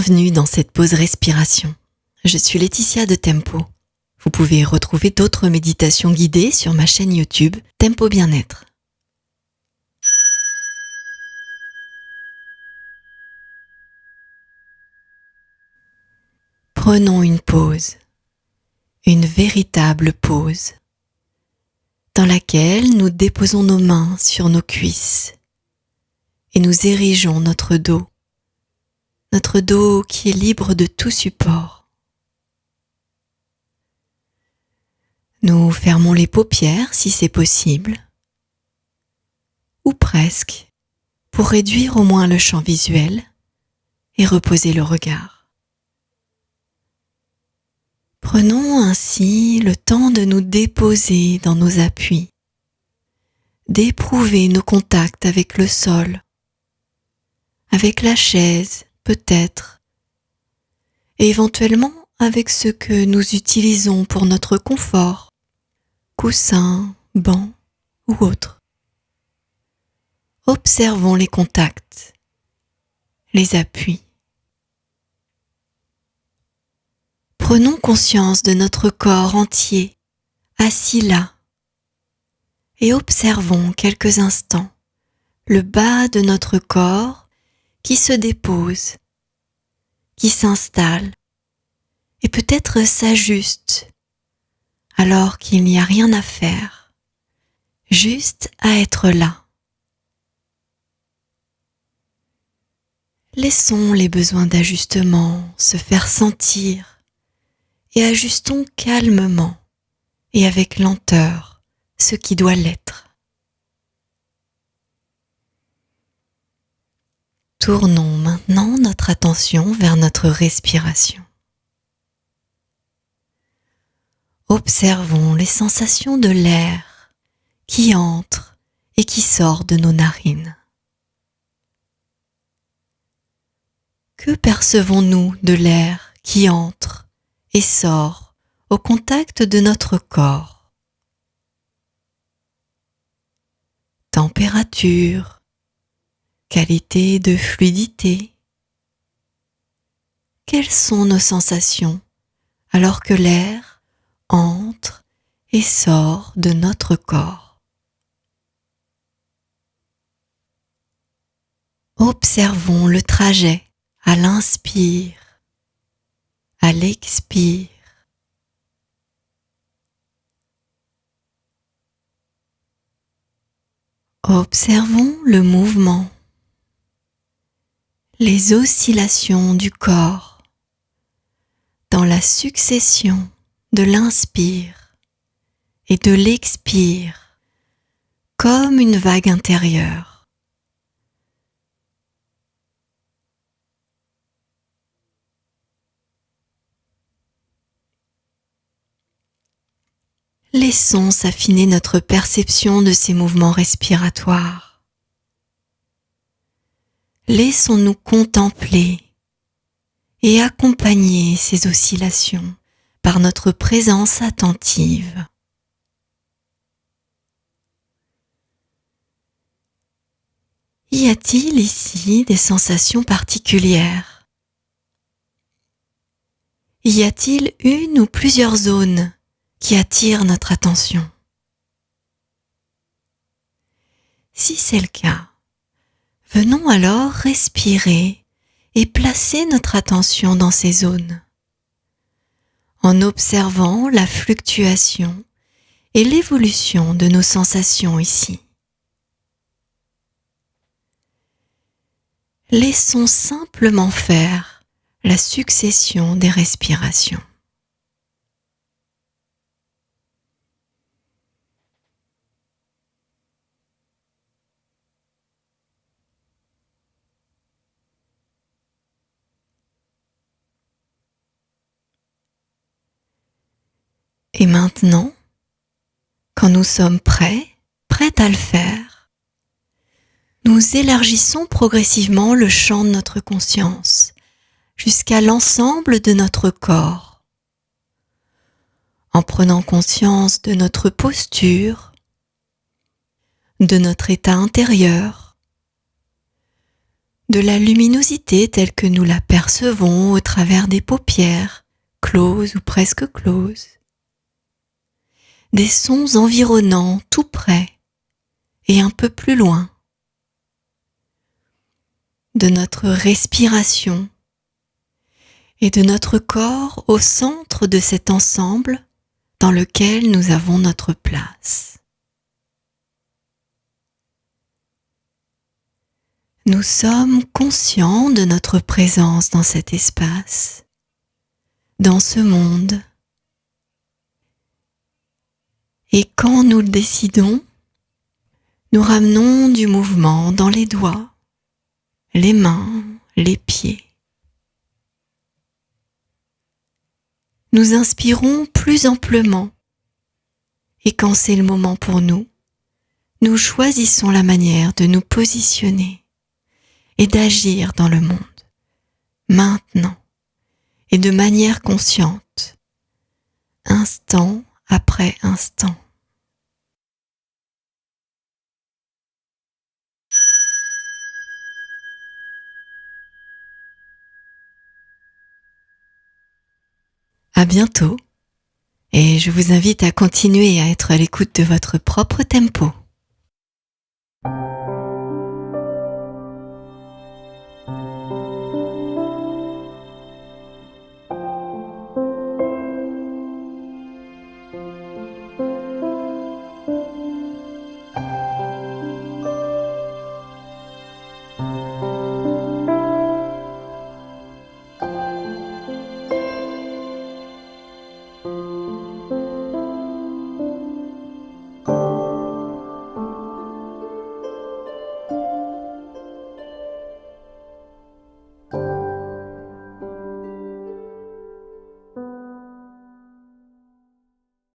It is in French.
Bienvenue dans cette pause respiration. Je suis Laetitia de Tempo. Vous pouvez retrouver d'autres méditations guidées sur ma chaîne YouTube Tempo Bien-être. Prenons une pause, une véritable pause, dans laquelle nous déposons nos mains sur nos cuisses et nous érigeons notre dos qui est libre de tout support. Nous fermons les paupières si c'est possible, ou presque, pour réduire au moins le champ visuel et reposer le regard. Prenons ainsi le temps de nous déposer dans nos appuis, d'éprouver nos contacts avec le sol, avec la chaise peut-être, et éventuellement avec ce que nous utilisons pour notre confort, coussin, banc ou autre. Observons les contacts, les appuis. Prenons conscience de notre corps entier, assis là, et observons quelques instants le bas de notre corps qui se dépose, qui s'installe et peut-être s'ajuste alors qu'il n'y a rien à faire, juste à être là. Laissons les besoins d'ajustement se faire sentir et ajustons calmement et avec lenteur ce qui doit l'être. Tournons maintenant notre attention vers notre respiration. Observons les sensations de l'air qui entre et qui sort de nos narines. Que percevons-nous de l'air qui entre et sort au contact de notre corps? Température, qualité de fluidité. Quelles sont nos sensations alors que l'air entre et sort de notre corps? Observons le trajet à l'inspire, à l'expire. Observons le mouvement, les oscillations du corps dans la succession de l'inspire et de l'expire comme une vague intérieure. Laissons s'affiner notre perception de ces mouvements respiratoires. Laissons-nous contempler et accompagner ces oscillations par notre présence attentive. Y a-t-il ici des sensations particulières? Y a-t-il une ou plusieurs zones qui attirent notre attention? Si c'est le cas, venons alors respirer et placer notre attention dans ces zones, en observant la fluctuation et l'évolution de nos sensations ici. Laissons simplement faire la succession des respirations. Et maintenant, quand nous sommes prêtes à le faire, nous élargissons progressivement le champ de notre conscience jusqu'à l'ensemble de notre corps, en prenant conscience de notre posture, de notre état intérieur, de la luminosité telle que nous la percevons au travers des paupières, closes ou presque closes, des sons environnants tout près et un peu plus loin, de notre respiration et de notre corps au centre de cet ensemble dans lequel nous avons notre place. Nous sommes conscients de notre présence dans cet espace, dans ce monde. Et quand nous le décidons, nous ramenons du mouvement dans les doigts, les mains, les pieds. Nous inspirons plus amplement et quand c'est le moment pour nous, nous choisissons la manière de nous positionner et d'agir dans le monde, maintenant et de manière consciente, instant après instant. À bientôt et je vous invite à continuer à être à l'écoute de votre propre tempo.